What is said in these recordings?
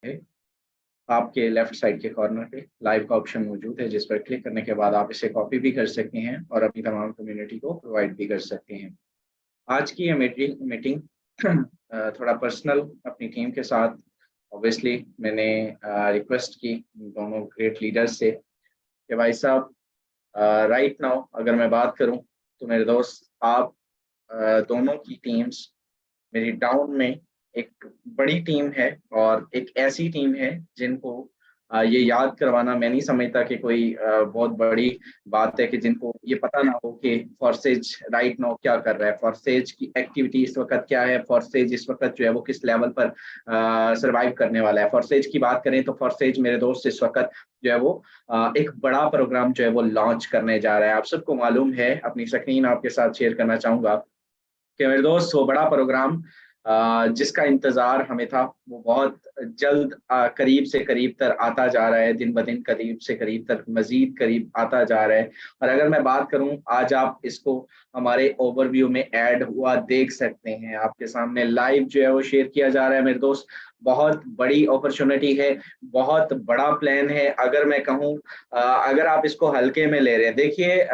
है। आपके left side के कॉर्नर पे लाइव का ऑप्शन मौजूद है, जिस पर क्लिक करने के बाद आप इसे कॉपी भी कर सकते हैं और अपनी तमाम कम्युनिटी को प्रोवाइड भी कर सकते हैं। आज की ये मीटिंग थोड़ा पर्सनल अपनी टीम के साथ। ऑब्वियसली मैंने रिक्वेस्ट की दोनों ग्रेट लीडर्स से कि भाई साहब, राइट नाउ अगर मैं बात करूं तो मेरे दोस्त आप दोनों की टीम्स मेरी टाउन में एक बड़ी टीम है और एक ऐसी टीम है जिनको ये याद करवाना मैं नहीं समझता कि कोई बहुत बड़ी बात है कि जिनको ये पता ना हो कि फॉर्सेज राइट नाउ क्या कर रहा है, फॉर्सेज की एक्टिविटी इस वक्त क्या है, फॉर्सेज इस वक्त जो है वो किस लेवल पर सरवाइव करने वाला है। फॉर्सेज की बात करें तो फॉर्सेज मेरे दोस्त इस वक्त जो है वो एक बड़ा प्रोग्राम जो है वो लॉन्च करने जा रहा है। आप सबको मालूम है, अपनी स्क्रीन आपके साथ शेयर करना चाहूंगा कि मेरे दोस्त वो बड़ा प्रोग्राम जिसका इंतजार हमें था वो बहुत जल्द करीब से करीब तर आता जा रहा है, दिन ब दिन करीब से करीब तक मजीद करीब आता जा रहा है। और अगर मैं बात करूं, आज आप इसको हमारे ओवरव्यू में ऐड हुआ देख सकते हैं, आपके सामने लाइव जो है वो शेयर किया जा रहा है। मेरे दोस्त बहुत बड़ी अपॉर्चुनिटी है, बहुत बड़ा प्लान है। अगर मैं कहूँ अगर आप इसको हल्के में ले रहे हैं, देखिए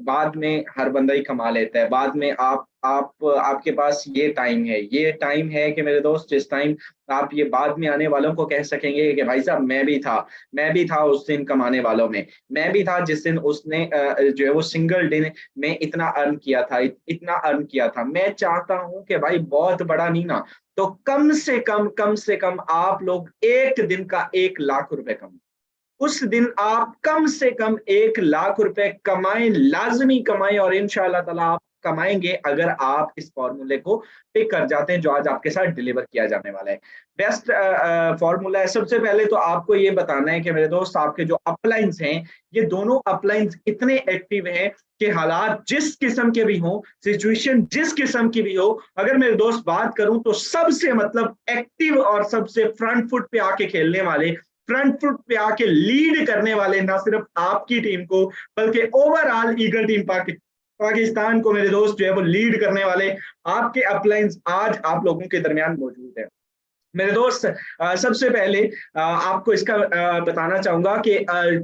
बाद में हर बंदा ही कमा लेता है, बाद में आप आपके पास ये टाइम है कि मेरे दोस्त जिस टाइम आप ये बाद में आने वालों को कह सकेंगे कि भाई साहब मैं भी था उस दिन कमाने वालों में, मैं भी था जिस दिन उसने जो है वो सिंगल दिन में इतना अर्न किया था, इतना अर्न किया था। मैं चाहता हूं कि भाई बहुत बड़ा नहीं ना तो कम से कम आप लोग एक दिन का 1 लाख रुपए कम, उस दिन आप कम से कम 1 लाख रुपए कमाएं, लाजमी कमाएं। और इंशाअल्लाह ताला आप कमाएंगे अगर आप इस फॉर्मूले को पिक कर जाते हैं जो आज आपके साथ डिलीवर किया जाने वाला है। बेस्ट फॉर्मूला है। सबसे पहले तो आपको ये बताना है कि मेरे दोस्त आपके जो अपलाइंस हैं, ये दोनों अपलाइंस इतने एक्टिव हैं कि हालात जिस किस्म के भी हो, सिचुएशन जिस किस्म की भी हो, अगर मेरे दोस्त बात करूं तो सबसे मतलब एक्टिव और सबसे फ्रंट फुट पे आके खेलने वाले, फ्रंट फुट पे आके लीड करने वाले ना सिर्फ आपकी टीम को बल्कि ओवरऑल ईगल टीम पाकिस्तान को मेरे दोस्त जो है वो लीड करने वाले आपके अपलाइंस आज आप लोगों के दरमियान मौजूद है। मेरे दोस्त सबसे पहले आपको इसका बताना चाहूंगा कि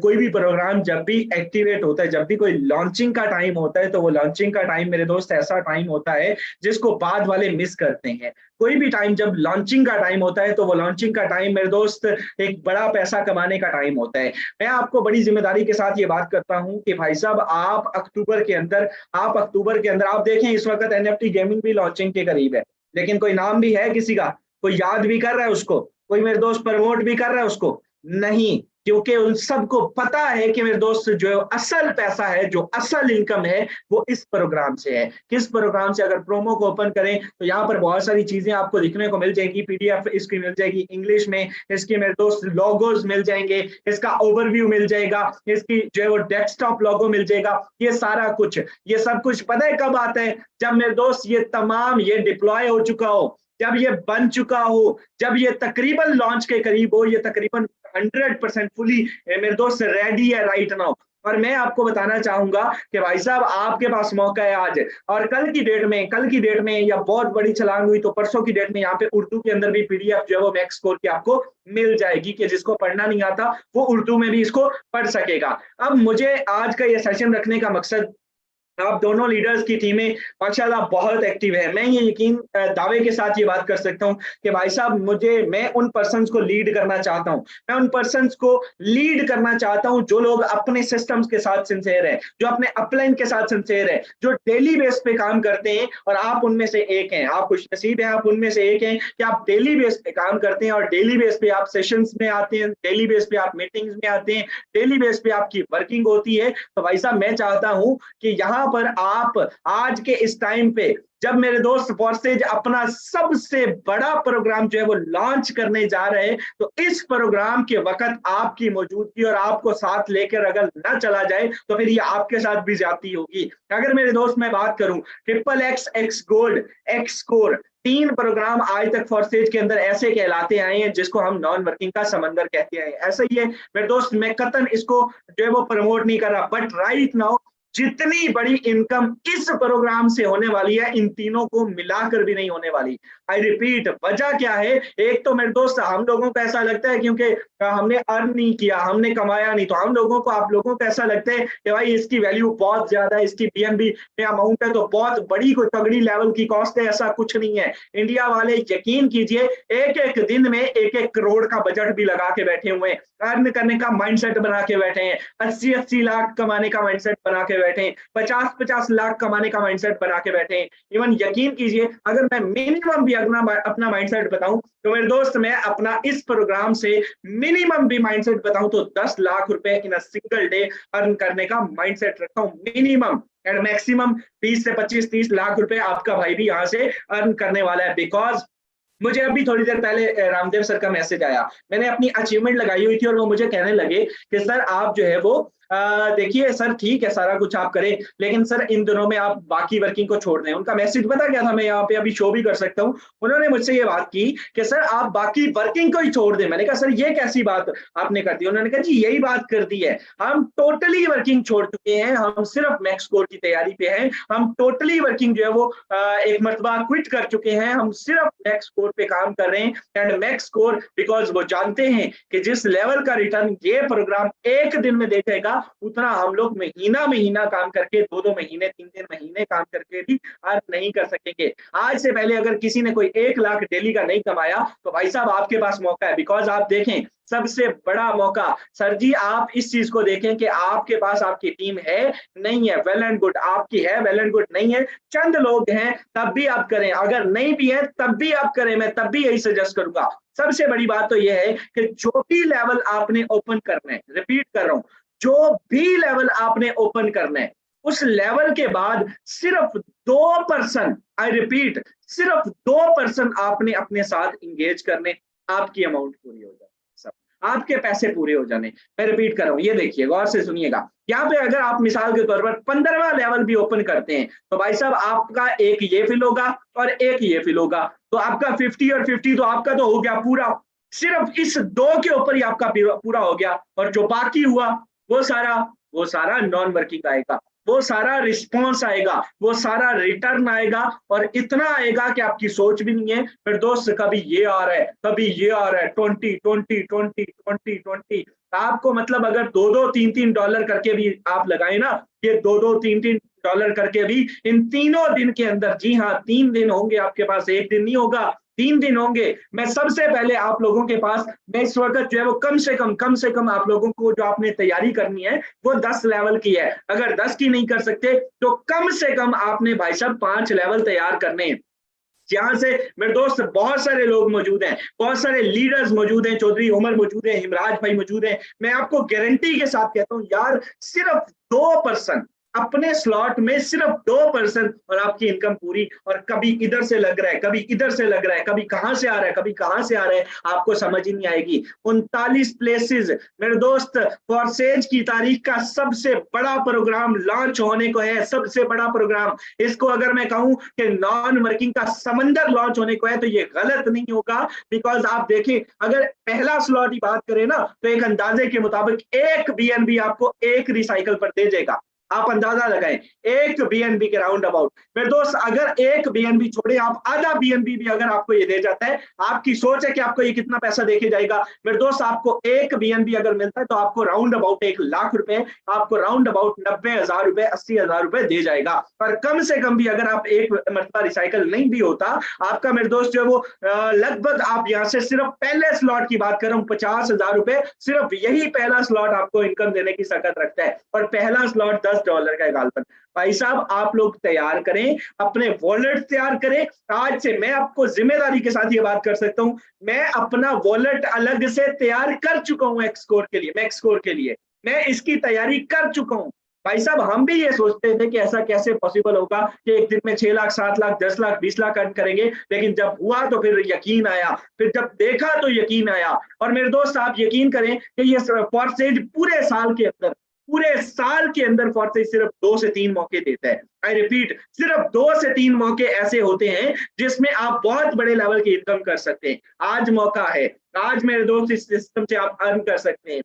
कोई भी प्रोग्राम जब भी एक्टिवेट होता है, जब भी कोई लॉन्चिंग का टाइम होता है, तो वो लॉन्चिंग का टाइम मेरे दोस्त ऐसा टाइम होता है जिसको बाद वाले मिस करते हैं। कोई भी टाइम जब लॉन्चिंग का टाइम होता है तो वो लॉन्चिंग का टाइम मेरे दोस्त एक बड़ा पैसा कमाने का टाइम होता है। मैं आपको बड़ी जिम्मेदारी के साथ ये बात करता हूँ कि भाई साहब आप अक्टूबर के अंदर आप देखें, इस वक्त एनएफटी गेमिंग भी लॉन्चिंग के करीब है, लेकिन कोई नाम भी है किसी का? कोई याद भी कर रहा है उसको? कोई मेरे दोस्त प्रमोट भी कर रहा है उसको? नहीं, क्योंकि उन सबको पता है कि मेरे दोस्त जो है असल पैसा है, जो असल इनकम है वो इस प्रोग्राम से है। किस प्रोग्राम से? अगर प्रोमो को ओपन करें तो यहाँ पर बहुत सारी चीजें आपको दिखने को मिल जाएगी, पीडीएफ इसकी मिल जाएगी इंग्लिश में, इसकी मेरे दोस्त लोगोज मिल जाएंगे, इसका ओवरव्यू मिल जाएगा, इसकी जो है वो डेस्कटॉप लोगो मिल जाएगा। ये सारा कुछ, ये सब कुछ पता है कब आता है? जब मेरे दोस्त ये तमाम ये डिप्लॉय हो चुका हो, जब ये बन चुका हो, जब ये तकरीबन लॉन्च के करीब हो, ये तकरीबन 100% फुली मेरे दोस्त रेडी है राइट नाउ। और मैं आपको बताना चाहूंगा कि भाई साहब आपके पास मौका है आज और कल की डेट में या बहुत बड़ी छलांग हुई तो परसों की डेट में यहाँ पे उर्दू के अंदर भी पीडीएफ जो है वो मैक्स स्कोर की आपको मिल जाएगी कि जिसको पढ़ना नहीं आता वो उर्दू में भी इसको पढ़ सकेगा। अब मुझे आज का ये सेशन रखने का मकसद, आप दोनों लीडर्स की टीमें माशाल्लाह बहुत एक्टिव है। मैं ये यकीन दावे के साथ ये बात कर सकता हूं कि भाई साहब मैं उन पर्सन्स को लीड करना चाहता हूं, मैं उन पर्सन्स को लीड करना चाहता हूं जो लोग अपने सिस्टम्स के साथ सिंसियर है, जो अपने अपलाइन के साथ सिंसियर है, जो डेली बेस पे काम करते हैं। और आप उनमें से एक हैं, आप खुश नसीब हैं, आप उनमें से एक हैं कि आप डेली बेस पे काम करते हैं और डेली बेस पे आप सेशंस में आते हैं, डेली बेस पे आप मीटिंग्स में आते हैं, डेली बेस पे आपकी वर्किंग होती है। तो भाई साहब मैं चाहता हूं कि यहाँ पर आप आज के इस टाइम पे जब मेरे दोस्त फॉर्सेज अपना सबसे बड़ा प्रोग्राम जो है वो लॉन्च करने जा रहे हैं, तो इस प्रोग्राम के वक्त आपकी मौजूदगी और आपको साथ लेकर अगर ना चला जाए तो फिर ये आपके साथ भी ज्यादती होगी। अगर मेरे दोस्त मैं बात करूं, triple X, X gold, X core, 3 program आज तक फॉर्सेज के अंदर ऐसे कहलाते आए हैं जिसको हम नॉन वर्किंग का समंदर कहते हैं। ऐसा ही है मेरे दोस्त, मैं कतन इसको जो है वो प्रमोट नहीं कर रहा, बट राइट नाउ जितनी बड़ी इनकम इस प्रोग्राम से होने वाली है इन तीनों को मिलाकर भी नहीं होने वाली। आई रिपीट, वजह क्या है? एक तो मेरे दोस्त हम लोगों को ऐसा लगता है क्योंकि हमने अर्न नहीं किया, हमने कमाया नहीं, तो हम लोगों को, आप लोगों को ऐसा लगता है कि भाई इसकी वैल्यू बहुत ज्यादा है, इसकी बीएनबी में अमाउंट है तो बहुत बड़ी कोई तगड़ी लेवल की कॉस्ट है। ऐसा कुछ नहीं है। इंडिया वाले यकीन कीजिए एक एक दिन में एक एक करोड़ का बजट भी लगा के बैठे हुए हैं, अर्न करने का माइंडसेट बना के बैठे हैं, 80-80 लाख कमाने का माइंडसेट बना के बैठे हैं, 50-50 लाख कमाने का माइंडसेट बना के बैठे हैं। इवन यकीन कीजिए अगर मैं मिनिमम भी अपना माइंडसेट बताऊं तो मेरे दोस्त, मैं अपना इस प्रोग्राम से मिनिमम भी माइंडसेट बताऊं तो 10 लाख रुपए इन अ सिंगल डे अर्न करने का माइंडसेट रखता हूं मिनिमम, एंड मैक्सिमम 20 से 25-30 लाख रुपए आपका भाई भी यहाँ से अर्न करने वाला है। बिकॉज मुझे अभी थोड़ी देर पहले रामदेव सर का मैसेज आया, मैंने अपनी अचीवमेंट लगाई हुई थी और वो मुझे कहने लगे कि सर आप जो है वो देखिए सर ठीक है सारा कुछ आप करें, लेकिन सर इन दिनों में आप बाकी वर्किंग को छोड़ दें। उनका मैसेज पता क्या था, मैं यहाँ पे अभी शो भी कर सकता हूँ। उन्होंने मुझसे ये बात की कि सर आप बाकी वर्किंग को ही छोड़ दें। मैंने कहा सर ये कैसी बात आपने कर दी? उन्होंने कहा जी यही बात कर दी है, हम टोटली वर्किंग छोड़ चुके हैं, हम सिर्फ मैक्स स्कोर की तैयारी पे हैं, हम टोटली वर्किंग जो है वो एक मरतबा क्विट कर चुके हैं, हम सिर्फ मैक्स स्कोर पे काम कर रहे हैं। एंड मैक्स स्कोर बिकॉज वो जानते हैं कि जिस लेवल का रिटर्न ये प्रोग्राम एक दिन में देखेगा उतना हम लोग महीना महीना काम करके, 2-2 महीने 3-3 महीने काम करके भी अर्न नहीं कर सकेंगे। आज से पहले अगर किसी ने कोई 1 लाख डेली का नहीं कमाया तो भाई साहब आपके पास मौका है। बिकॉज आप देखें सबसे बड़ा मौका, सर जी आप इस चीज को देखें कि आपके पास आपकी टीम है नहीं है, वेल एंड गुड, आपकी है वेल एंड गुड, नहीं है चंद लोग हैं तब भी आप करें, अगर नहीं भी है तब भी आप करें, मैं तब भी यही सजेस्ट करूंगा। सबसे बड़ी बात तो यह है कि जो भी लेवल आपने ओपन करना है, रिपीट कर रहा हूं, जो भी लेवल आपने ओपन करना है उस लेवल के बाद सिर्फ 2%, आई रिपीट सिर्फ 2% आपने अपने साथ इंगेज करने, आपकी अमाउंट पूरी हो जाए, सब आपके पैसे पूरे हो जाने। मैं रिपीट कर रहा हूं, ये देखिए गौर से सुनिएगा। यहाँ पे अगर आप मिसाल के तौर पर 15वां लेवल भी ओपन करते हैं तो भाई साहब आपका एक ये फिल होगा और एक ये फिल होगा, तो आपका 50 और 50 तो आपका तो हो गया पूरा, सिर्फ इस 2 के ऊपर ही आपका पूरा हो गया। और जो बाकी हुआ वो सारा नॉन वर्किंग आएगा, वो सारा रिस्पॉन्स आएगा, वो सारा रिटर्न आएगा, और इतना आएगा कि आपकी सोच भी नहीं है। फिर दोस्त कभी ये आ रहा है कभी ये आ रहा है, 20 आपको मतलब अगर 2-2 3-3 डॉलर करके भी आप लगाए ना, ये 2-2 3-3 डॉलर करके भी इन तीनों दिन के अंदर, जी हाँ 3 दिन होंगे आपके पास, एक दिन नहीं होगा, 3 दिन होंगे। मैं सबसे पहले आप लोगों के पास, मैं इस वक्त जो है वो कम से कम आप लोगों को जो आपने तैयारी करनी है वो 10 लेवल की है। अगर 10 की नहीं कर सकते तो कम से कम आपने भाई साहब 5 लेवल तैयार करने हैं। यहाँ से मेरे दोस्त बहुत सारे लोग मौजूद हैं, बहुत सारे लीडर्स मौजूद हैं, चौधरी उमर मौजूद है, हिमराज भाई मौजूद हैं। मैं आपको गारंटी के साथ कहता हूँ यार, सिर्फ 2% अपने स्लॉट में, सिर्फ 2% और आपकी इनकम पूरी। और कभी इधर से लग रहा है, कभी इधर से लग रहा है, कभी कहां से आ रहा है, कभी कहां से आ रहा है, आपको समझ ही नहीं आएगी। 39 प्लेसेस मेरे दोस्त, फॉरसेज की तारीख का सबसे बड़ा प्रोग्राम लॉन्च होने को है, सबसे बड़ा प्रोग्राम। इसको अगर मैं कहूं कि नॉन वर्किंग का समंदर लॉन्च होने को है तो ये गलत नहीं होगा। बिकॉज आप देखें अगर पहला स्लॉट की बात करें ना तो एक अंदाजे के मुताबिक एक बीएनबी आपको एक रिसाइकल पर दे जाएगा। आप अंदाजा लगाएं एक बीएनबी के राउंड अबाउट। मेरे दोस्त अगर एक बीएनबी छोड़े, आप आधा बीएनबी भी अगर आपको ये दे जाता है, आपकी सोच है कि आपको ये कितना पैसा देके जाएगा। मेरे दोस्त आपको एक बीएनबी अगर मिलता है तो आपको राउंड अबाउट 1 लाख रुपए, आपको राउंड अबाउट 90,000 रुपए 80,000 रुपए दे जाएगा। पर कम से कम भी अगर आप एक मरतबा रिसाइकल नहीं भी होता आपका, मेरे दोस्त जो है वो लगभग, आप यहाँ से सिर्फ पहले स्लॉट की बात कर रहा हूँ, 50,000 रुपए, सिर्फ यही पहला स्लॉट आपको इनकम देने की सकत रखता है। और पहला स्लॉट $10 का गालपन। भाई साहब आप लोग तैयार करें, अपने वॉलेट तैयार करें। आज से मैं आपको जिम्मेदारी के साथ ये बात कर सकता हूं, मैं अपना वॉलेट अलग से तैयार कर चुका हूं मैक्स स्कोर के लिए मैं इसकी तैयारी कर चुका हूं। भाई साहब हम भी ये सोचते थे कि ऐसा कैसे पॉसिबल होगा कि एक दिन में 6 लाख 7 लाख 10 लाख 20 लाख अर्न करेंगे, लेकिन जब हुआ तो फिर यकीन आया, फिर जब देखा तो यकीन आया। और मेरे दोस्त आप यकीन करें कि ये फॉरसेज पूरे साल के अंदर फॉरसेज सिर्फ 2 से 3 मौके देता है। आई रिपीट, सिर्फ 2 से 3 मौके ऐसे होते हैं जिसमें आप बहुत बड़े लेवल की इनकम कर सकते हैं। आज मौका है, आज मेरे दोस्त इस सिस्टम से आप अर्न कर सकते हैं।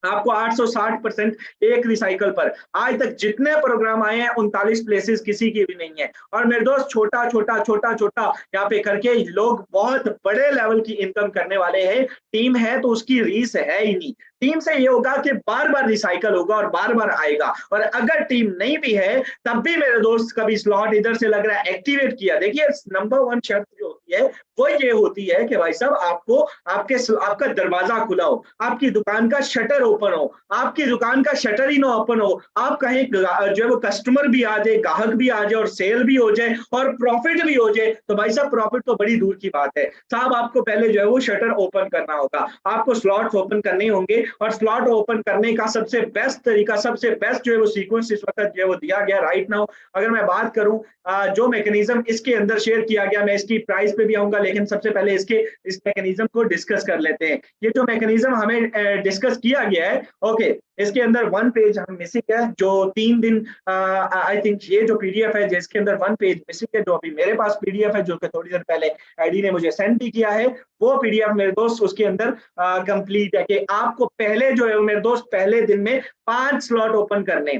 आपको 860% एक रिसाइकल पर। आज तक जितने प्रोग्राम आए हैं 39 प्लेसेस किसी की भी नहीं है। और मेरे दोस्त छोटा छोटा छोटा छोटा यहाँ पे करके लोग बहुत बड़े लेवल की इनकम करने वाले हैं। टीम है तो उसकी रीस है ही नहीं। टीम से ये होगा कि बार बार रिसाइकल होगा और बार बार आएगा। और अगर टीम नहीं भी है तब भी मेरे दोस्त कभी स्लॉट इधर से लग रहा है एक्टिवेट किया, देखिए नंबर 1 शर्त जो होती है वो ये होती है कि भाई साहब आपको आपका दरवाजा खुला हो, आपकी दुकान का शटर ओपन हो। आपकी दुकान का शटर ही ना ओपन हो, आप कहीं जो है वो कस्टमर भी आ जाए, ग्राहक भी आ जाए और सेल भी हो जाए और प्रॉफिट भी हो जाए, तो भाई साहब प्रॉफिट तो बड़ी दूर की बात है साहब। आपको पहले जो है वो शटर ओपन करना होगा, आपको स्लॉट्स ओपन करने होंगे। और स्लॉट ओपन करने का सबसे बेस्ट तरीका, सबसे बेस्ट जो है वो सीक्वेंस इस वक्त जो है वो दिया गया राइट नाउ। अगर मैं बात करूं जो मैकेनिज्म इसके अंदर शेयर किया गया, मैं इसकी प्राइस पे भी आऊंगा, लेकिन सबसे पहले इस मैकेनिज्म को डिस्कस कर लेते हैं। ये जो मैकेनिज्म हमें डिस्कस किया गया है, ओके, इसके अंदर 1 पेज हम मिसिंग है, जो 3 दिन आई थिंक ये जो पीडीएफ है जिसके अंदर 1 पेज मिसिंग है, जो अभी मेरे पास पीडीएफ है जो कि थोड़ी देर पहले आईडी ने मुझे सेंड भी किया है, वो पीडीएफ मेरे दोस्त उसके अंदर कंप्लीट है कि आपको पहले जो है मेरे दोस्त पहले दिन में 5 स्लॉट ओपन करने,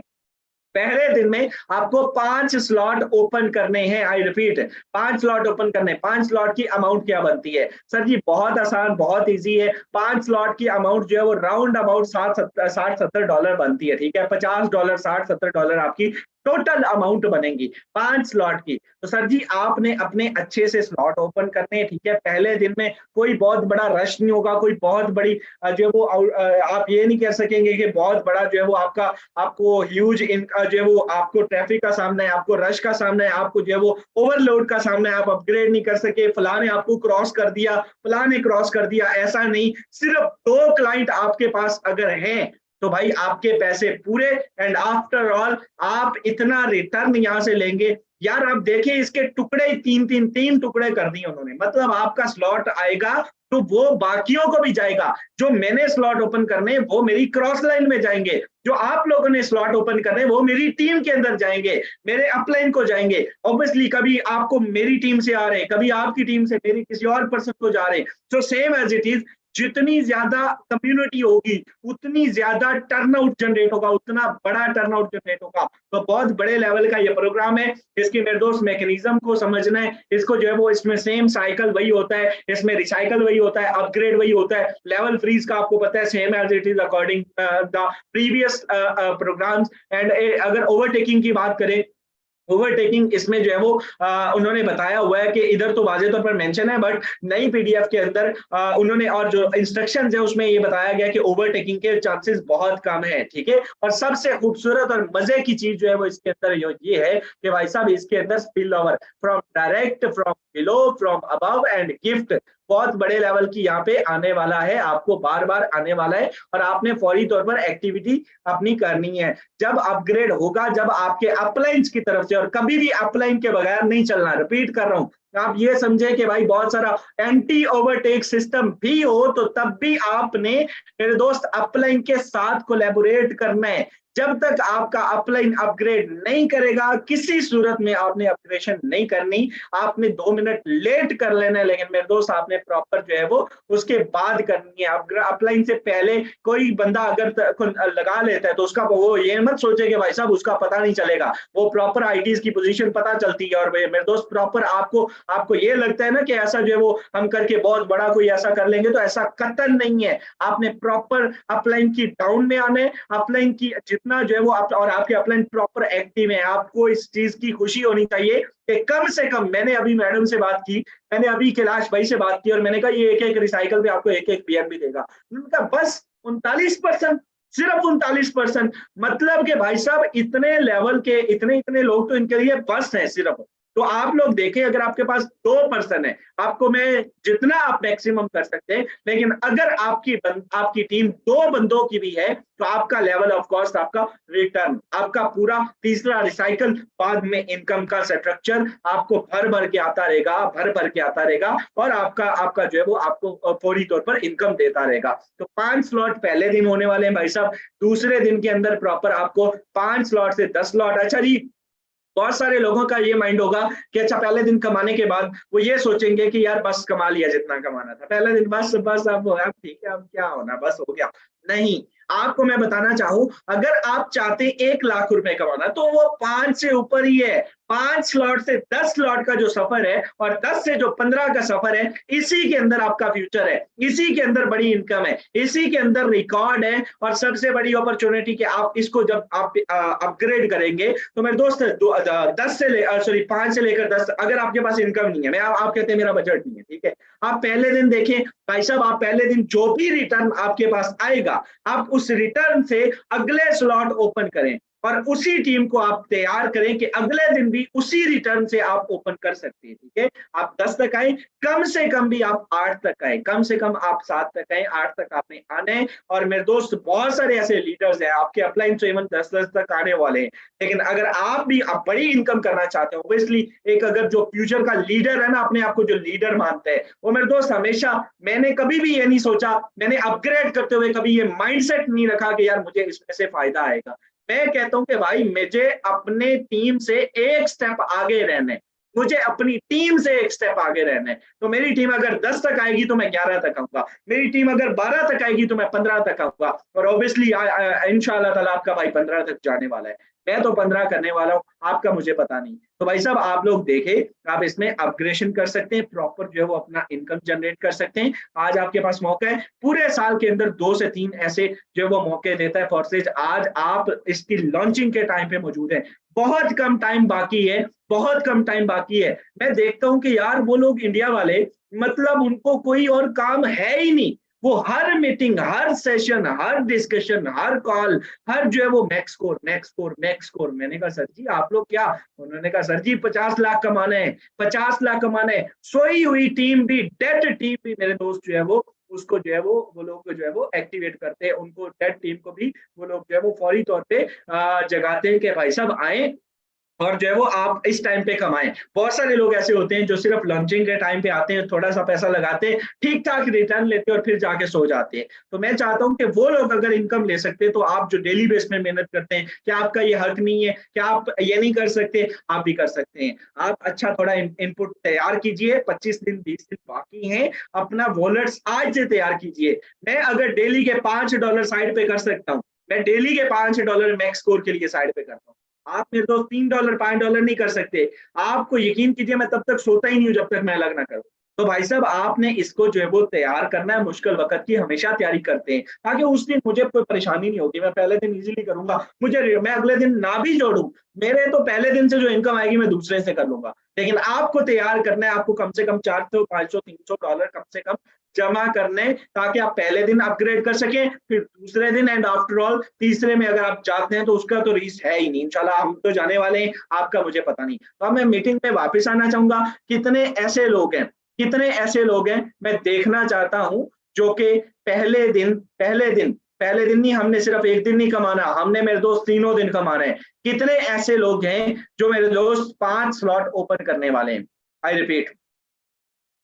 पहले दिन में आपको 5 स्लॉट ओपन करने हैं। आई रिपीट 5 स्लॉट ओपन करने। 5 स्लॉट की अमाउंट क्या बनती है सर जी? बहुत आसान, बहुत इजी है। 5 स्लॉट की अमाउंट जो है वो राउंड अबाउट $60-70 बनती है, ठीक है। $50 $60-70 आपकी टोटल अमाउंट बनेगी 5 स्लॉट की। तो सर जी आपने अपने अच्छे से स्लॉट ओपन करने हैं, ठीक है। पहले दिन में कोई बहुत बड़ा रश नहीं होगा, कोई बहुत बड़ी जो है वो आप ये नहीं कह सकेंगे कि बहुत बड़ा जो है वो आपको ह्यूज जो है वो आपको ट्रैफिक का सामना है, आपको रश का सामना है, आपको जो है वो ओवरलोड का सामना है, आप अपग्रेड नहीं कर सके, फलाने आपको क्रॉस कर दिया, फलाने क्रॉस कर दिया, ऐसा नहीं। सिर्फ 2 क्लाइंट आपके पास अगर हैं तो भाई आपके पैसे पूरे। एंड आफ्टर ऑल आप इतना रिटर्न यहां से लेंगे यार। आप देखिए इसके टुकड़े 3 टुकड़े कर दिए उन्होंने, मतलब आपका स्लॉट आएगा तो वो बाकियों को भी जाएगा। जो मैंने स्लॉट ओपन करने वो मेरी क्रॉस लाइन में जाएंगे, जो आप लोगों ने स्लॉट ओपन करने वो मेरी टीम के अंदर जाएंगे, मेरे अपलाइन को जाएंगे। ऑब्वियसली कभी आपको मेरी टीम से आ रहे हैं, कभी आपकी टीम से मेरी किसी और पर्सन को जा रहे हैं। So same as it is, जितनी ज्यादा कम्युनिटी होगी उतनी ज्यादा टर्नआउट जनरेट होगा, उतना बड़ा टर्नआउट जनरेट होगा। तो बहुत बड़े लेवल का ये प्रोग्राम है। इसके मेरे दोस्त मैकेनिज्म को समझना है। इसको जो है वो इसमें सेम साइकिल वही होता है, इसमें रिसाइकल वही होता है, अपग्रेड वही होता है। लेवल फ्रीज का आपको पता है same as it is according the previous programs. And अगर ओवरटेकिंग की बात करें, ओवरटेकिंग इसमें जो है वो उन्होंने बताया हुआ है कि इधर तो वाजे तौर पर मेंशन है, बट नई पीडीएफ के अंदर उन्होंने और जो इंस्ट्रक्शंस है उसमें ये बताया गया कि ओवरटेकिंग के चांसेस बहुत कम है, ठीक है। और सबसे खूबसूरत और मजे की चीज जो है वो इसके अंदर ये है कि भाई साहब इसके अंदर spill over from direct, from below, from above and gift बहुत बड़े लेवल की यहाँ पे आने वाला है, आपको बार बार आने वाला है। और आपने फौरी तौर पर एक्टिविटी अपनी करनी है। जब अपग्रेड होगा, जब आपके अपलाइंस की तरफ से, और कभी भी अपलाइन के बगैर नहीं चलना, रिपीट कर रहा हूँ। आप ये समझे कि भाई बहुत सारा एंटी ओवरटेक सिस्टम भी हो तो तब भी आपने मेरे दोस्त अपलाइन के साथ कोलैबोरेट करना है। जब तक आपका अपलाइन अपग्रेड नहीं करेगा किसी सूरत में आपने अपग्रेडेशन नहीं करनी। आपने 2 मिनट लेट कर लेना है, लेकिन मेरे दोस्त आपने प्रॉपर जो है वो उसके बाद करनी है। अपलाइन से पहले कोई बंदा अगर लगा लेता है तो उसका वो ये मत सोचे कि भाई साहब उसका पता नहीं चलेगा, वो प्रॉपर आईडीज की पोजीशन पता चलती है। और मेरे दोस्त प्रॉपर आपको ये लगता है ना कि ऐसा जो है वो हम करके बहुत बड़ा कोई ऐसा कर लेंगे, तो ऐसा कतई नहीं है। आपने प्रॉपर अपलाइन की डाउन में आने, अपलाइन की जितना जो है वो और आपके अपलाइन प्रॉपर एक्टिव है। आपको इस चीज की खुशी होनी चाहिए कि कम से कम, मैंने अभी मैडम से बात की, मैंने अभी कैलाश भाई से बात की और मैंने कहा ये एक रिसाइकल पे आपको एक पीएम देगा। उनका बस 39%, सिर्फ 39%। मतलब कि भाई साहब इतने लेवल के इतने लोग तो इनके लिए बस है सिर्फ। तो आप लोग देखें, अगर आपके पास 2 पर्सन है, आपको मैं जितना आप मैक्सिमम कर सकते हैं, लेकिन अगर आपकी टीम 2 बंदों की भी है तो आपका लेवल ऑफ कॉस्ट, आपका रिटर्न, आपका पूरा तीसरा रिसाइकल, बाद में इनकम का स्ट्रक्चर आपको भर के आता रहेगा, भर के आता रहेगा। और आपका जो है वो आपको फौरी तौर पर इनकम देता रहेगा। तो 5 स्लॉट पहले दिन होने वाले हैं भाई साहब। दूसरे दिन के अंदर प्रॉपर आपको 5 स्लॉट से 10 स्लॉट। अच्छा जी, बहुत सारे लोगों का ये माइंड होगा कि अच्छा पहले दिन कमाने के बाद वो ये सोचेंगे कि यार बस कमा लिया जितना कमाना था पहले दिन, बस अब ठीक है, अब क्या होना, बस हो गया। नहीं, आपको मैं बताना चाहूं, अगर आप चाहते 1 लाख रुपए कमाना तो वो 5 से ऊपर ही है। 5 स्लॉट से 10 स्लॉट का जो सफर है और 10 से जो 15 का सफर है, इसी के अंदर आपका फ्यूचर है, इसी के अंदर बड़ी इनकम है, इसी के अंदर रिकॉर्ड है और सबसे बड़ी अपॉर्चुनिटी कि आप इसको जब आप अपग्रेड करेंगे तो मेरे दोस्त 5 से लेकर 10, अगर आपके पास इनकम नहीं है, आप कहते हैं मेरा बजट नहीं है, ठीक है, आप पहले दिन देखें भाई साहब, आप पहले दिन जो भी रिटर्न आपके पास आएगा, आप उस रिटर्न से अगले स्लॉट ओपन करें और उसी टीम को आप तैयार करें कि अगले दिन भी उसी रिटर्न से आप ओपन कर सकते हैं, ठीक है। आप 10 तक आए, कम से कम भी आप 8 तक आए, कम से कम आप 7 तक आए, 8 तक आपने आना है। और मेरे दोस्त बहुत सारे ऐसे लीडर्स हैं आपके अपलाइन तो इवन 10 तक आने वाले हैं। लेकिन अगर आप भी बड़ी इनकम करना चाहते हो, ऑब्वियसली एक अगर जो फ्यूचर का लीडर है ना, अपने आप को जो लीडर मानते हैं, वो मेरे दोस्त हमेशा, मैंने कभी भी ये नहीं सोचा, मैंने अपग्रेड करते हुए कभी ये माइंडसेट नहीं रखा कि यार मुझे इसमें से फायदा आएगा। मैं कहता हूं कि भाई मुझे अपने टीम से एक स्टेप आगे रहना है, मुझे अपनी टीम से एक स्टेप आगे रहना है। तो मेरी टीम अगर 10 तक आएगी तो मैं 11 तक आऊंगा, मेरी टीम अगर 12 तक आएगी तो मैं 15 तक आऊंगा और ऑब्वियसली इंशाल्लाह ताला आपका भाई 15 तक जाने वाला है। मैं तो 15 करने वाला हूँ, आपका मुझे पता नहीं। तो भाई साहब आप लोग देखें, आप इसमें अपग्रेडेशन कर सकते हैं, प्रॉपर जो है वो अपना इनकम जनरेट कर सकते हैं। आज आपके पास मौका है, पूरे साल के अंदर 2 से 3 ऐसे जो है वो मौके देता है फोर्सेज। आज आप इसकी लॉन्चिंग के टाइम पे मौजूद है, बहुत कम टाइम बाकी है, बहुत कम टाइम बाकी है। मैं देखता हूं कि यार वो लोग इंडिया वाले, मतलब उनको कोई और काम है ही नहीं, वो हर मीटिंग, हर सेशन, हर डिस्कशन, हर कॉल, हर जो है वो max score, max score, max score. मैंने कहा सर जी आप लोग क्या, उन्होंने कहा सर जी 50 लाख कमाने हैं, 50 लाख कमाने हैं। सोई हुई टीम भी, डेड टीम भी मेरे दोस्त जो है वो उसको जो है वो लोग जो है वो एक्टिवेट करते हैं, उनको डेड टीम को भी वो लोग जो है वो फौरी तौर पे जगाते हैं कि भाई साहब आए और जो है वो आप इस टाइम पे कमाएं। बहुत सारे लोग ऐसे होते हैं जो सिर्फ लॉन्चिंग के टाइम पे आते हैं, थोड़ा सा पैसा लगाते हैं, ठीक ठाक रिटर्न लेते हैं और फिर जाके सो जाते हैं। तो मैं चाहता हूं कि वो लोग अगर इनकम ले सकते हैं तो आप जो डेली बेस में मेहनत करते हैं, क्या आपका ये हक नहीं है, क्या आप ये नहीं कर सकते? आप भी कर सकते हैं। आप अच्छा थोड़ा इनपुट तैयार कीजिए, 25 दिन 20 दिन बाकी हैं, अपना वॉलेट्स आज से तैयार कीजिए। मैं अगर डेली के $5 साइड पे कर सकता हूँ, मैं डेली के $5 मैक्स स्कोर के लिए साइड पे करता हूँ, आप मेरे दोस्त $3 $5 नहीं कर सकते। आपको यकीन कीजिए मैं तब तक सोता ही नहीं हूं जब तक मैं अलग ना करूं। तो भाई साहब आपने इसको जो है वो तैयार करना है, मुश्किल वक्त की हमेशा तैयारी करते हैं ताकि उस दिन मुझे कोई परेशानी नहीं होगी। मैं पहले दिन इजीली करूंगा, मैं अगले दिन ना भी जोड़ूं, मेरे तो पहले दिन से जो इनकम आएगी मैं दूसरे से कर लूंगा। लेकिन आपको तैयार करना है, आपको कम से कम 400 500 $300 कम से कम जमा करने, ताकि आप पहले दिन अपग्रेड कर सकें, फिर दूसरे दिन एंड आफ्टर ऑल तीसरे में अगर आप जाते हैं तो उसका तो रीच है ही नहीं। इंशाल्लाह हम तो जाने वाले हैं, आपका मुझे पता नहीं। तो मैं मीटिंग में वापस आना चाहूंगा, कितने ऐसे लोग हैं, कितने ऐसे लोग हैं मैं देखना चाहता हूं जो कि पहले दिन नहीं, हमने सिर्फ एक दिन नहीं कमाना, हमने मेरे दोस्त 3 दिन कमाना है। कितने ऐसे लोग हैं जो मेरे दोस्त 5 स्लॉट ओपन करने वाले हैं? आई रिपीट,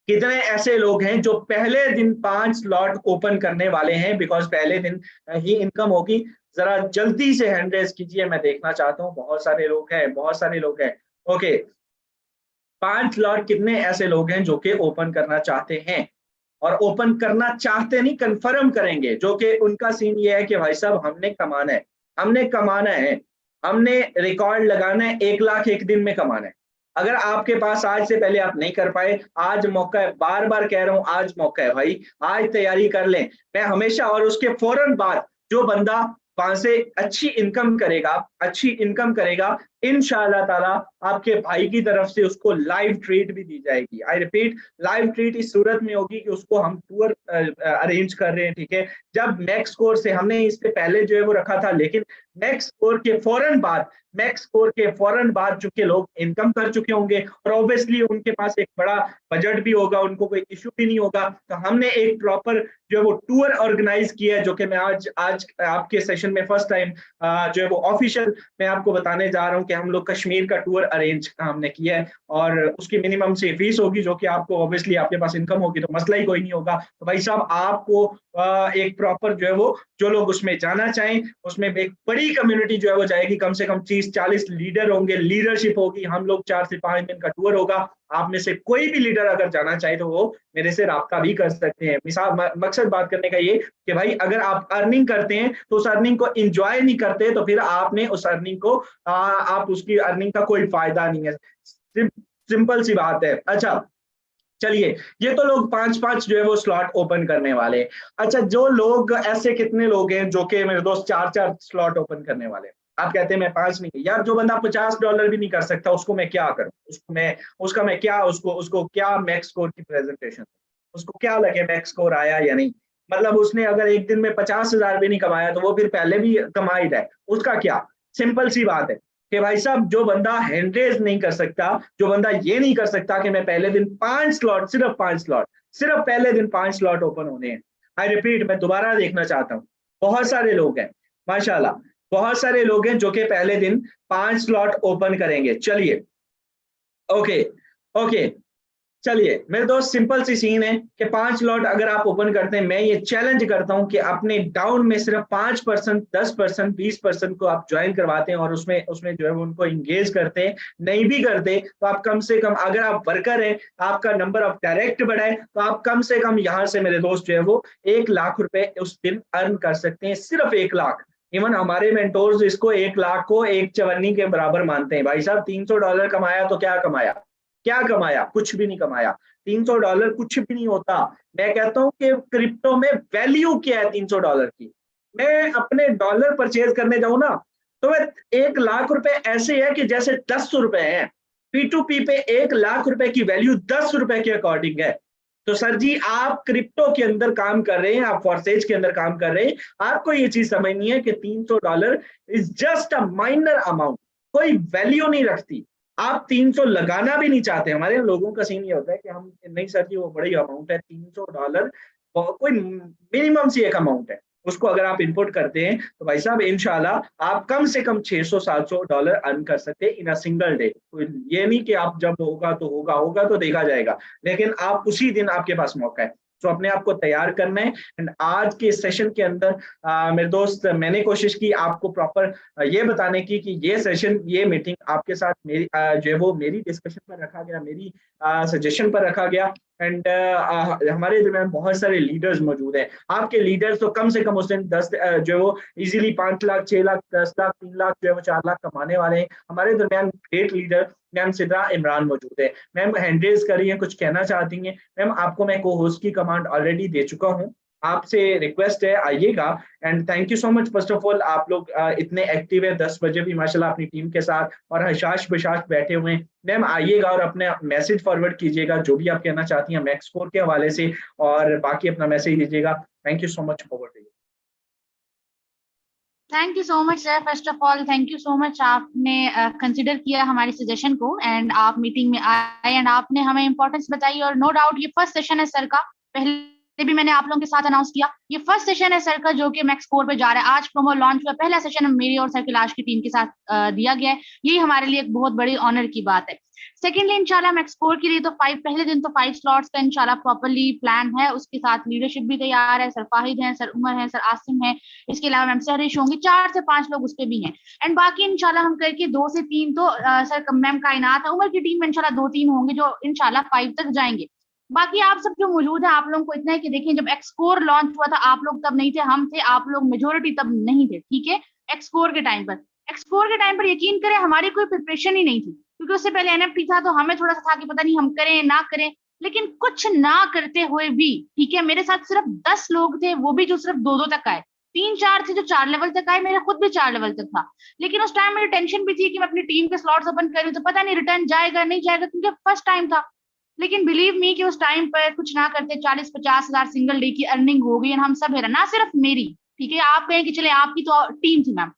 कितने ऐसे लोग हैं जो पहले दिन 5 स्लॉट ओपन करने वाले हैं? बिकॉज पहले दिन ही इनकम होगी। जरा जल्दी से हैंड रेज कीजिए, मैं देखना चाहता हूँ। बहुत सारे लोग हैं, बहुत सारे लोग हैं। ओके, 5 स्लॉट कितने ऐसे लोग हैं जो कि ओपन करना चाहते हैं? और ओपन करना चाहते नहीं, कंफर्म करेंगे, जो कि उनका सीन ये है कि भाई साहब हमने कमाना है, हमने कमाना है, हमने रिकॉर्ड लगाना है, 1 लाख एक दिन में कमाना है। अगर आपके पास आज से पहले आप नहीं कर पाए, आज मौका है, बार बार कह रहा हूं, आज मौका है भाई, आज तैयारी कर लें। मैं हमेशा, और उसके फौरन बाद जो बंदा वहां से अच्छी इनकम करेगा, इंशाअल्लाह ताला आपके भाई की तरफ से उसको लाइव ट्रीट भी दी जाएगी। आई रिपीट, लाइव ट्रीट इस सूरत में होगी कि उसको हम टूर अरेंज कर रहे हैं, ठीक है। जब मैक्स स्कोर से, हमने इससे पहले जो है वो रखा था, लेकिन मैक्स स्कोर के फौरन बाद चूंकि लोग इनकम कर चुके होंगे और ऑब्वियसली उनके पास एक बड़ा बजट भी होगा, उनको कोई इश्यू भी नहीं होगा, तो हमने एक प्रॉपर जो है वो टूर ऑर्गेनाइज किया है, जो कि मैं आज आपके सेशन में फर्स्ट टाइम जो है वो ऑफिशियल मैं आपको बताने जा रहा हूँ कि हम लोग कश्मीर का टूर अरेंज हमने किया है और उसकी मिनिमम से फीस होगी, जो कि आपको ऑब्वियसली आपके पास इनकम होगी तो मसला ही कोई नहीं होगा। तो भाई साहब आपको एक प्रॉपर जो है वो, जो लोग उसमें जाना चाहें, उसमें एक बड़ी कम्युनिटी जो है वो जाएगी, कम से कम 30-40 लीडर होंगे, लीडरशिप होगी, हम लोग 4 से 5 दिन का टूर होगा। आप में से कोई भी लीडर अगर जाना चाहे तो वो मेरे से राब्ता भी कर सकते हैं। मकसद बात करने का ये कि भाई अगर आप अर्निंग करते हैं तो उस अर्निंग को एंजॉय नहीं करते तो फिर आपने उस अर्निंग को आप उसकी अर्निंग का कोई फायदा नहीं है। सिंपल सी बात है। अच्छा चलिए, ये तो लोग 5-5 जो है वो स्लॉट ओपन करने वाले। अच्छा, जो लोग ऐसे कितने लोग हैं जो कि मेरे दोस्त 4-4 स्लॉट ओपन करने वाले? आप कहते हैं मैं 5 नहीं, यार जो बंदा $50 भी नहीं कर सकता उसको मैं क्या करूं? उसका मैं क्या उसको क्या मैक्स स्कोर की प्रेजेंटेशन, उसको क्या लगे मैक्स स्कोर आया या नहीं? मतलब उसने अगर एक दिन में 50,000 भी नहीं कमाया तो वो फिर पहले भी कमा ही रहा है, उसका क्या? सिंपल सी बात है कि भाई साहब जो बंदा हैंड रेज नहीं कर सकता, जो बंदा ये नहीं कर सकता कि मैं पहले दिन 5 स्लॉट, सिर्फ 5 स्लॉट, सिर्फ पहले दिन 5 स्लॉट ओपन होने हैं। आई रिपीट, मैं दोबारा देखना चाहता हूँ। बहुत सारे लोग हैं माशाल्लाह, बहुत सारे लोग हैं जो कि पहले दिन 5 स्लॉट ओपन करेंगे। चलिए ओके ओके, चलिए मेरे दोस्त, सिंपल सी सीन है कि 5 लॉट अगर आप ओपन करते हैं, मैं ये चैलेंज करता हूं कि अपने डाउन में सिर्फ 5%, 10%, 20% को आप ज्वाइन करवाते हैं और उसमें उसमें जो है वो उनको इंगेज करते हैं। नहीं भी करते तो आप कम से कम, अगर आप वर्कर हैं, आपका नंबर ऑफ डायरेक्ट बढ़ाए तो आप कम से कम यहाँ से मेरे दोस्त जो है वो 1 लाख रुपए उस दिन अर्न कर सकते हैं, सिर्फ 1 लाख। इवन हमारे मेंटोर्स इसको 1 लाख को एक चवन्नी के बराबर मानते हैं। भाई साहब $300 कमाया तो क्या कमाया? क्या कमाया? कुछ भी नहीं कमाया। $300 कुछ भी नहीं होता। मैं कहता हूं कि क्रिप्टो में वैल्यू क्या है $300 की? मैं अपने डॉलर परचेज करने जाऊं ना तो मैं 1 लाख रुपए ऐसे है कि जैसे 10 रुपए है। P2P पे 1 लाख रुपए की वैल्यू 10 रुपए के अकॉर्डिंग है। तो सर जी, आप क्रिप्टो के अंदर काम कर रहे हैं, आप फॉरसेज के अंदर काम कर रहे हैं, आपको ये चीज समझनी है कि $300 is just a minor amount, कोई वैल्यू नहीं रखती। आप 300 लगाना भी नहीं चाहते। हमारे लोगों का सीन ये होता है कि हम नहीं सर जी, वो बड़ी अमाउंट है $300, कोई मिनिमम सी एक अमाउंट है, उसको अगर आप इनपुट करते हैं तो भाई साहब इंशाल्लाह आप कम से कम $600-700 अर्न कर सकते हैं इन अ सिंगल डे। ये नहीं कि आप जब होगा तो होगा तो देखा जाएगा, लेकिन आप उसी दिन आपके पास मौका है। तो अपने आप को तैयार करना है। एंड आज के सेशन के अंदर मेरे दोस्त, मैंने कोशिश की आपको प्रॉपर ये बताने की कि ये सेशन, ये मीटिंग आपके साथ मेरी जो है वो मेरी डिस्कशन पर रखा गया, मेरी सजेशन पर रखा गया। एंड हमारे दरमियान बहुत सारे लीडर्स मौजूद हैं। आपके लीडर्स तो कम से कम उस दिन 10 जो है वो इजीली 5 लाख, 6 लाख, 10 लाख, 3 लाख, जो है वो 4 लाख कमाने वाले हैं। हमारे दरमियान great leader ma'am Sidra Imran मौजूद है। मैम हैंड रेज कर रही है, कुछ कहना चाहती हैं? मैम आपको मैं को होस्ट की कमांड ऑलरेडी दे चुका हूँ, आपसे रिक्वेस्ट है आइएगा। And thank you so much first of all, आप लोग इतने एक्टिव है, 10 बजे भी माशाल्लाह अपनी टीम के साथ और हशाश बशाश बैठे हुए हैं। मैम आइएगा और अपने मैसेज फॉरवर्ड कीजिएगा, जो भी आप कहना चाहती हैं मैक्स स्कोर के हवाले से, और बाकी अपना मैसेज दीजिएगा। Thank you so much. Forward. Thank you so much sir. First of all thank you so much, आपने कंसिडर किया हमारी सजेशन को एंड आप मीटिंग में आए एंड आपने हमें इंपॉर्टेंस बताई। और नो डाउट ये फर्स्ट सेशन है सर का, पहले भी मैंने आप लोगों के साथ अनाउंस किया, ये फर्स्ट सेशन है सर का जो कि मैक्स स्कोर पे जा रहा है। आज प्रोमो लॉन्च हुआ, पहला सेशन मेरी और सर कैलाश की टीम के साथ दिया गया है। यही हमारे लिए एक बहुत बड़ी ऑनर की बात है। सेकेंडली इंशाल्लाह मैक्स स्कोर के लिए तो पहले दिन तो 5 स्लॉट्स का इंशाल्लाह प्रॉपर्ली प्लान है, उसके साथ लीडरशिप भी तैयार है। सर फाहिद हैं, सर उमर हैं, सर आसिम है, इसके अलावा मैम सहरिश होंगी, 4 से 5 लोग उस पर भी हैं। एंड बाकी इंशाल्लाह हम करके 2 से 3 तो सर मैम कायनात है, उमर की टीम में इंशाल्लाह 2-3 होंगे जो इंशाल्लाह 5 तक जाएंगे। बाकी आप सब जो मौजूद है, आप लोगों को इतना है कि देखिए जब एक्सकोर लॉन्च हुआ था आप लोग तब नहीं थे, हम थे, आप लोग मेजोरिटी तब नहीं थे, ठीक है। एक्सकोर के टाइम पर यकीन करें हमारी कोई प्रिपरेशन ही नहीं थी, क्योंकि उससे पहले एनएफटी था तो हमें थोड़ा सा था कि पता नहीं हम करें ना करें। लेकिन कुछ ना करते हुए भी, ठीक है, मेरे साथ सिर्फ 10 लोग थे, वो भी जो सिर्फ 2-2 तक आए, 3-4 थे जो 4 लेवल तक आए, मेरा खुद भी 4 लेवल तक था। लेकिन उस टाइम मेरी टेंशन भी थी कि मैं अपनी टीम के स्लॉट्स ओपन कर रही हूँ तो पता नहीं रिटर्न जाएगा नहीं जाएगा, क्योंकि फर्स्ट टाइम था। लेकिन बिलीव मी कि उस टाइम पर कुछ ना करते 40-50 हजार सिंगल डे की अर्निंग हो गई। हम सब है ना, सिर्फ मेरी, ठीक है, आप कहें कि चले आपकी तो टीम थी मैम,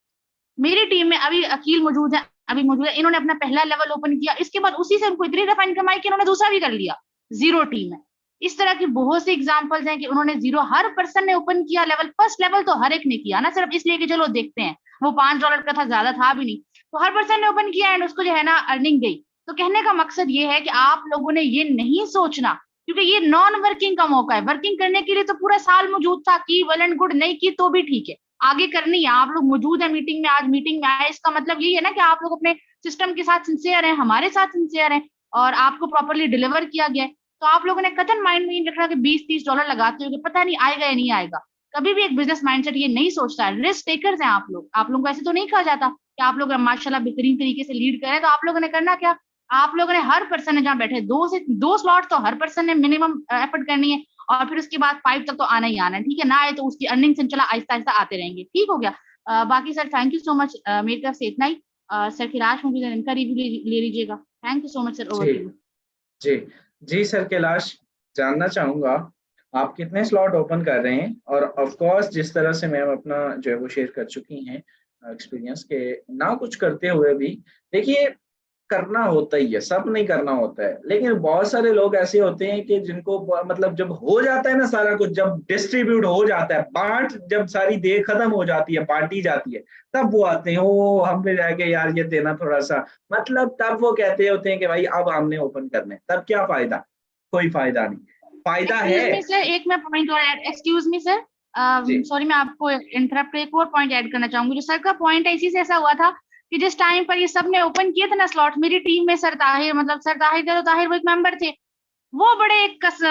मेरी टीम में अभी अकील मौजूद है, अभी मौजूद है, इन्होंने अपना पहला लेवल ओपन किया, इसके बाद उसी से उनको इतनी रिफाइन कमाई कि इन्होंने दूसरा भी कर लिया, 0 टीम है। इस तरह की बहुत सी एग्जांपल्स हैं कि उन्होंने 0 हर पर्सन ने ओपन किया लेवल, फर्स्ट लेवल तो हर एक ने किया ना, सिर्फ इसलिए कि चलो देखते हैं, वो $5 का था, ज्यादा था भी नहीं, तो हर पर्सन ने ओपन किया एंड उसको जो है ना अर्निंग गई। तो कहने का मकसद ये है कि आप लोगों ने ये नहीं सोचना, क्योंकि ये नॉन वर्किंग का मौका है, वर्किंग करने के लिए तो पूरा साल मौजूद था, की वेल एंड गुड, नहीं की तो भी ठीक है, आगे करनी है। आप लोग मौजूद है मीटिंग में, आज मीटिंग में आए, इसका मतलब यही है ना कि आप लोग अपने सिस्टम के साथ सिंसियर हैं, हमारे साथ सिंसियर हैं। और आपको प्रॉपरली डिलीवर किया गया है, तो आप लोगों ने कतन माइंड में नहीं रखना कि $20-30 लगाते हो, पता नहीं आएगा या नहीं आएगा। कभी भी एक बिजनेस माइंडसेट ये नहीं सोचता है। रिस्क टेकर्स हैं आप लोग। आप लोगों को ऐसे तो नहीं कहा जाता कि आप लोग माशाल्लाह बेहतरीन तरीके से लीड करें। तो आप लोगों ने करना क्या, आप लोगों ने, हर पर्सन ने जहाँ बैठे 2 स्लॉट तो हर पर्सन ने मिनिमम एफर्ट करनी है, और फिर उसके बाद 5 तक तो आना ही आना है, ठीक है। ना आए तो उसकी अर्निंग से चला आहिस्ता आहिस्ता आते रहेंगे, ठीक हो गया। बाकी sir thank you so much, मेरी तरफ से इतना ही। सर कैलाश मूवीज इनका रिव्यू ले लीजिएगा। Thank you so much sir, over जी टू यू। जी जी सर कैलाश, जानना चाहूंगा आप कितने स्लॉट ओपन कर रहे हैं, और ऑफ कोर्स जिस तरह से मैम अपना जो है वो शेयर कर चुकी हैं एक्सपीरियंस के, ना कुछ करते हुए भी देखिए करना होता ही है, सब नहीं करना होता है, लेकिन बहुत सारे लोग ऐसे होते हैं कि जिनको मतलब जब हो जाता है ना सारा कुछ, जब डिस्ट्रीब्यूट हो जाता है, बांट जब सारी दे खत्म हो जाती है, बांटी जाती है, तब वो आते हैं, ओ हम पे जाके यार ये देना थोड़ा सा, मतलब तब वो कहते होते हैं कि भाई अब हमने ओपन करने, तब क्या फायदा, कोई फायदा नहीं, फायदा है। एक्सक्यूज मी सर, एक मैं पॉइंट और ऐड, एक्सक्यूज मी सर, जी सॉरी मैं आपको इंटरप्ट, एक और पॉइंट ऐड करना चाहूंगी। जो सर का पॉइंट है, इसी से ऐसा हुआ था कि जिस टाइम पर ये सब ने ओपन किए थे ना स्लॉट, मेरी टीम में सर ताहिर, मतलब सर ताहिर थे, तो ताहिर वो एक मेंबर थे। वो बड़े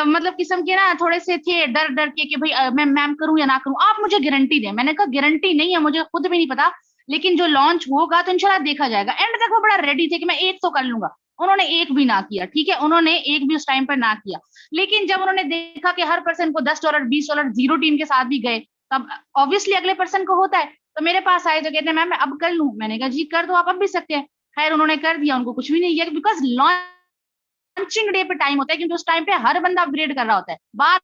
मतलब किस्म के ना थोड़े से थे, डर डर के कि भाई मैं मैम करूं या ना करूं, आप मुझे गारंटी दें। मैंने कहा गारंटी नहीं है, मुझे खुद भी नहीं पता, लेकिन जो लॉन्च होगा तो इंशाल्लाह देखा जाएगा। एंड तक वो बड़ा रेडी थे कि मैं एक तो कर लूंगा। उन्होंने एक भी ना किया, ठीक है, उन्होंने एक भी उस टाइम पर ना किया। लेकिन जब उन्होंने देखा कि हर पर्सन को $10 $20 जीरो टीम के साथ भी गए, तब ऑब्वियसली अगले पर्सन को होता है। तो मेरे पास आए तो कहते हैं मैम मैं अब कर लूं। मैंने कहा जी कर दो, आप अब भी सकते हैं। खैर उन्होंने कर दिया, उनको कुछ भी नहीं किया, बिकॉज लॉन्चिंग डे पे टाइम होता है, क्योंकि उस टाइम पे हर बंदा अपग्रेड कर रहा होता है। बाद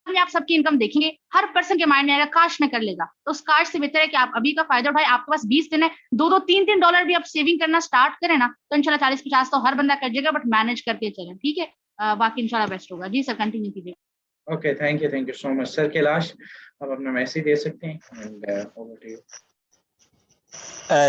में आप सबकी इनकम देखेंगे, हर पर्सन के माइंड में आएगा काश में कर लेगा। तो उस काश से बेहतर है कि आप अभी का फायदा उठाए। आपके पास 20 दिन है, $2-3 भी आप सेविंग करना स्टार्ट करें ना, तो इंशाल्लाह 40-50 तो हर बंदा कर जाएगा, बट मैनेज करके चलें, ठीक है। बाकी इंशाल्लाह बेस्ट होगा। जी सर कंटिन्यू कीजिए। Okay, thank you so much sir Kailash, आप अपना मैसेज दे सकते हैं, एंड ओवर टू यू।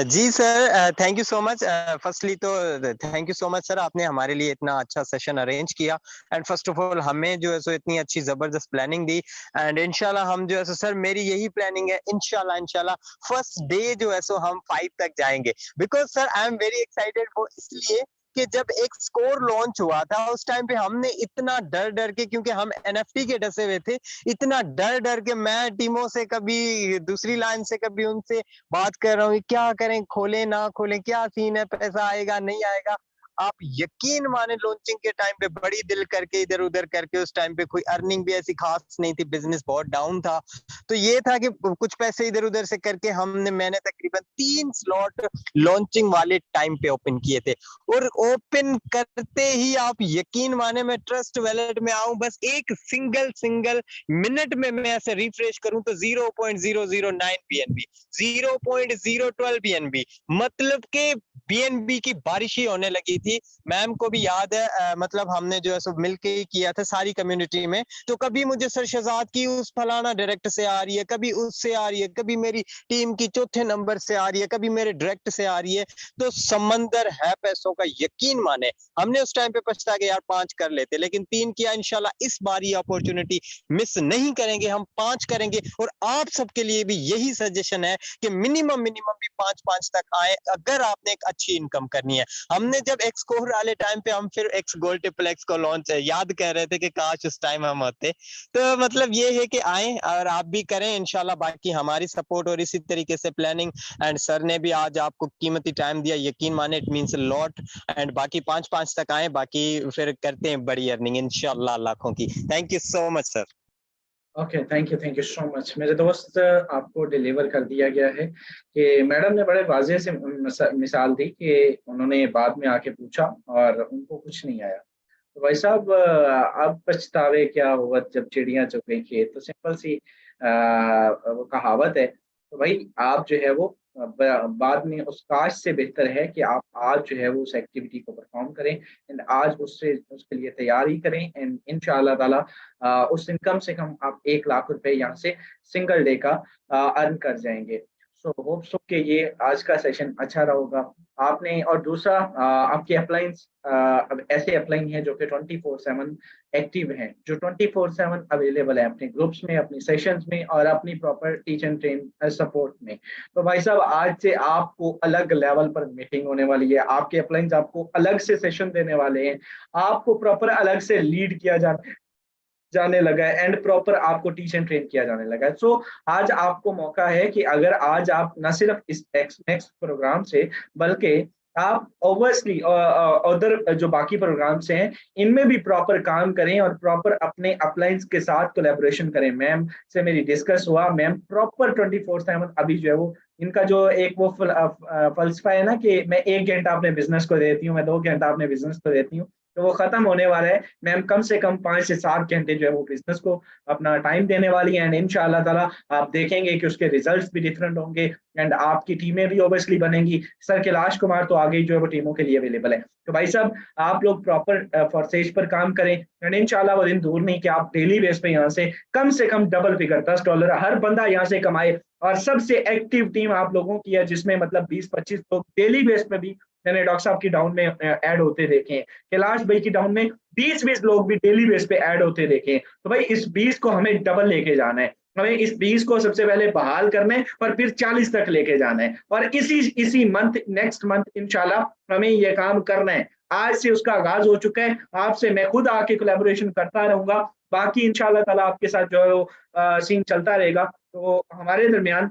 जी sir, thank you so much. Firstly तो thank you so much sir, आपने हमारे लिए इतना अच्छा सेशन अरेंज किया, एंड फर्स्ट ऑफ ऑल हमें जो है सो इतनी अच्छी जबरदस्त प्लानिंग दी। एंड इंशाल्लाह हम जो है सो सर, मेरी यही प्लानिंग है, इंशाल्लाह फर्स्ट डे जो है सो हम 5 तक जाएंगे। Because sir I am very excited, वो इसलिए कि जब एक स्कोर लॉन्च हुआ था उस टाइम पे हमने इतना डर डर के, क्योंकि हम एनएफटी के डसे हुए थे, इतना डर डर के मैं टीमों से कभी दूसरी लाइन से कभी उनसे बात कर रहा हूँ, क्या करें, खोलें ना खोलें, क्या सीन है, पैसा आएगा नहीं आएगा। आप यकीन माने लॉन्चिंग के टाइम पे बड़ी दिल करके इधर उधर करके, उस टाइम पे कोई अर्निंग भी ऐसी खास नहीं थी, बिजनेस बहुत डाउन था। तो ये था कि कुछ पैसे इधर उधर से करके मैंने तकरीबन 3 स्लॉट लॉन्चिंग वाले टाइम पे ओपन किए थे, और ओपन करते ही आप यकीन माने मैं ट्रस्ट वैलेट में आऊं, बस एक सिंगल मिनट में मैं ऐसे रिफ्रेश करूं तो 0.009 बीएनबी, 0.012 बीएनबी, मतलब के बीएनबी की बारिश ही होने लगी थी। मैम को भी याद है, मतलब हमने जो है सो मिलके ही किया था सारी कम्युनिटी में। तो कभी मुझे सर शहजाद की उस फलाना डायरेक्ट से आ रही है, कभी उससे आ रही है, कभी मेरी टीम की चौथे नंबर से आ रही है, कभी मेरे डायरेक्ट से आ रही है। तो समंदर है पैसों का, यकीन माने। हमने उस टाइम पे पछता के यार 5 कर लेते, लेकिन 3 किया। इंशाल्लाह इस बार ये अपॉर्चुनिटी मिस नहीं करेंगे, हम 5 करेंगे। और आप सबके लिए भी यही सजेशन है कि मिनिमम भी 5 तक आए, अगर आपने एक अच्छी इनकम करनी है। हमने जब एक्स कोर वाले टाइम पे हम फिर एक्स गोल्ड ट्रिपल एक्स को लॉन्च याद कर रहे थे कि काश उस टाइम हम होते। तो मतलब ये है कि आए और आप भी करें इंशाल्लाह। बाकी हमारी सपोर्ट और इसी तरीके से प्लानिंग, एंड सर ने भी आज आपको कीमती टाइम दिया, यकीन माने it means a lot. And बाकी 5 तक आए, बाकी फिर करते हैं बड़ी अर्निंग इंशाल्लाह लाखों की। Thank you so much sir. Okay, thank you so much मेरे दोस्त, आपको डिलीवर कर दिया गया है कि मैडम ने बड़े वाजे से मिसाल दी कि उन्होंने बाद में आके पूछा और उनको कुछ नहीं आया। तो भाई साहब, अब पछतावे क्या हुआ जब चिड़िया चुग गई खेत, तो सिंपल सी वो कहावत है। तो भाई आप जो है वो बाद में उस काश से बेहतर है कि आप आज जो है वो उस एक्टिविटी को परफॉर्म करें, एंड आज उससे उसके लिए तैयारी करें, एंड इंशाअल्लाह ताला उस दिन कम से कम आप 1 लाख रुपए यहाँ से सिंगल डे का अर्न कर जाएंगे। सो होप सो कि ये आज का सेशन अच्छा रहा होगा आपने। और दूसरा आपके अप्लाइंस अब ऐसे अप्लाइन हैं जो कि 24/7 एक्टिव हैं, जो 24/7 अवेलेबल है अपने ग्रुप्स में, अपनी सेशंस में और अपनी proper teach and train support में। तो भाई साहब आज से आपको अलग लेवल पर मीटिंग होने वाली है, आपके अप्लाइंस आपको अलग से सेशन देने वाले हैं, आपको प्रॉपर अलग से लीड किया जाने लगा है एंड प्रॉपर आपको टीच एंड ट्रेन किया जाने लगा है। सो आज आपको मौका है कि अगर आज आप न सिर्फ इस नेक्स्ट प्रोग्राम से बल्कि आप ओवरसली अदर जो बाकी प्रोग्राम्स हैं इनमें भी प्रॉपर काम करें और प्रॉपर अपने अपलाइंस के साथ कोलैबोरेशन करें। मैम से मेरी डिस्कस हुआ, मैम प्रॉपर 24/7 अभी जो है वो इनका जो एक वो फलसफा है ना कि मैं 1 घंटा अपने बिजनेस को देती हूँ, मैं 2 घंटा अपने बिजनेस को देती हूँ, तो वो खत्म होने वाला है। मैम कम से कम 5 से 7 घंटे जो है वो बिजनेस को अपना टाइम देने वाली है एंड इंशाल्लाह ताला आप देखेंगे कि उसके रिजल्ट्स भी डिफरेंट होंगे एंड आपकी टीमें भी ऑब्वियसली बनेंगी। सर कैलाश कुमार तो आगे जो है वो टीमों के लिए अवेलेबल है। तो भाई साहब आप लोग प्रॉपर फॉरसेज पर काम करें एंड इंशाल्लाह वो दिन दूर नहीं कि आप डेली बेस पे यहाँ से कम डबल फिगर $10 हर बंदा यहाँ से कमाए। और सबसे एक्टिव टीम आप लोगों की है जिसमें मतलब 20-25 लोग डेली बेस पे भी मैंने डॉक्टर साहब की डाउन में ऐड होते देखे हैं, कैलाश भाई की डाउन में 20-20 लोग भी डेली बेस पे ऐड होते देखे हैं। तो भाई इस 20 को हमें डबल लेके जाना है, हमें इस 20 को सबसे पहले बहाल करना है और फिर 40 तक लेके जाना है और इसी मंथ नेक्स्ट मंथ इंशाल्लाह हमें ये काम करना है। आज से उसका आगाज हो चुका है, आपसे मैं खुद आके कोलैबोरेशन करता रहूंगा, बाकी इंशाल्लाह ताला आपके साथ जो है वो सीन चलता रहेगा। तो हमारे दरमियान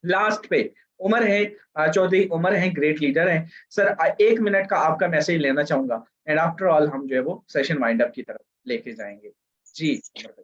लास्ट पे उमर है चौधरी, उमर है ग्रेट लीडर है सर। 1 मिनट का आपका मैसेज लेना चाहूंगा एंड आफ्टर ऑल हम जो है वो सेशन वाइंड अप की तरफ लेके जाएंगे। जी उमर भाई।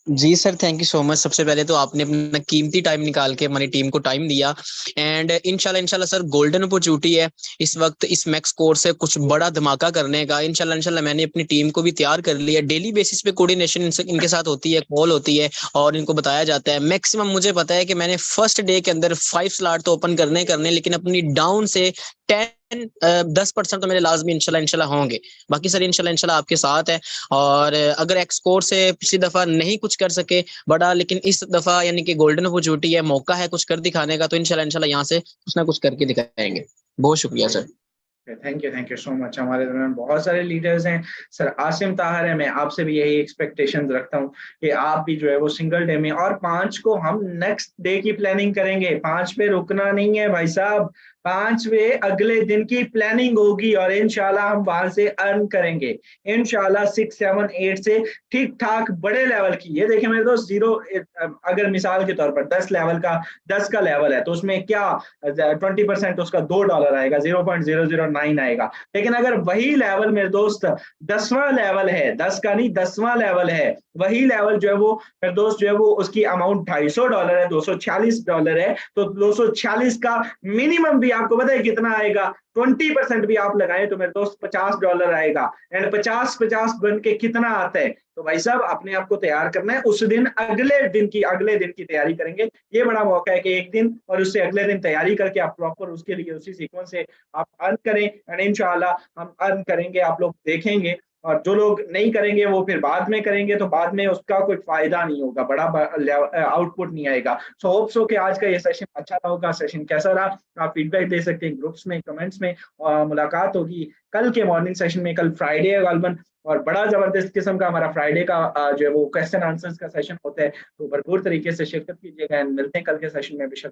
जी sir, thank you so much. सबसे पहले तो आपने अपना कीमती टाइम निकाल के हमारी टीम को टाइम दिया एंड इंशाल्लाह सर गोल्डन अपॉर्चुनिटी है इस वक्त इस मैक्स कोर्स से कुछ बड़ा धमाका करने का। इंशाल्लाह मैंने अपनी टीम को भी तैयार कर लिया। डेली बेसिस पे कोऑर्डिनेशन इनके साथ होती है, कॉल होती है और इनको बताया जाता है। मैक्सिमम मुझे पता है कि मैंने फर्स्ट डे के अंदर 5 स्लॉट तो ओपन करने लेकिन अपनी डाउन से 10% तो मेरे लाजमी इंशाल्लाह होंगे। बाकी सर इंशाल्लाह आपके साथ है। और अगर एक्सकोर से पिछली दफा नहीं कुछ कर सके बड़ा, लेकिन इस दफा यानी कि गोल्डन अपॉर्चुनिटी है, मौका है कुछ कर दिखाने का, तो इंशाल्लाह यहाँ से कुछ ना कुछ करके दिखाएंगे। बहुत शुक्रिया sir. Thank you so much. हमारे दरमियान बहुत सारे लीडर्स हैं सर। आसिम ताहर है, मैं आपसे भी यही एक्सपेक्टेशंस रखता हूँ कि आप भी जो है वो सिंगल डे में, और 5 को हम नेक्स्ट डे की प्लानिंग करेंगे, 5 पे रुकना नहीं है भाई साहब, 5वें अगले दिन की प्लानिंग होगी और इंशाल्लाह हम वहां से अर्न करेंगे इंशाल्लाह 6, 7, 8 से ठीक ठाक बड़े लेवल की। ये देखिए मेरे दोस्त, 0 अगर मिसाल के तौर पर 10 का लेवल है तो उसमें क्या 20% उसका $2 आएगा, 0.009 आएगा। लेकिन अगर वही लेवल मेरे दोस्त 10वां लेवल है, 10 का नहीं 10वां लेवल है, वही लेवल जो है वो मेरे दोस्त जो है वो उसकी अमाउंट $250 है, $246 है, तो 246 का मिनिमम भी आपको पता है कितना आएगा? 20% भी आप लगाएं तो मेरे दोस्त $50 आएगा एंड 50-50 बन के कितना आता है? तो भाई साहब अपने आप को तैयार करना है, उस दिन अगले दिन की तैयारी करेंगे। ये बड़ा मौका है कि एक दिन और उससे अगले दिन तैयारी करके आप प्रॉपर उसके लिए उसी सीक्वेंस से आप अर्न करें एंड इंशाल्लाह हम अर्न करेंगे, आप लोग देखेंगे। और जो लोग नहीं करेंगे वो फिर बाद में करेंगे तो बाद में उसका कोई फायदा नहीं होगा, बड़ा आउटपुट नहीं आएगा। सो होप सो कि आज का ये सेशन अच्छा होगा। सेशन कैसा रहा आप फीडबैक दे सकते हैं ग्रुप्स में, कमेंट्स में। मुलाकात होगी कल के मॉर्निंग सेशन में, कल फ्राइडे है गालबन और बड़ा जबरदस्त किस्म का हमारा फ्राइडे का जो है वो क्वेश्चन आंसर्स का सेशन होता है, तो भरपूर तरीके से शिरकत कीजिएगा। मिलते हैं कल के सेशन में, बेशक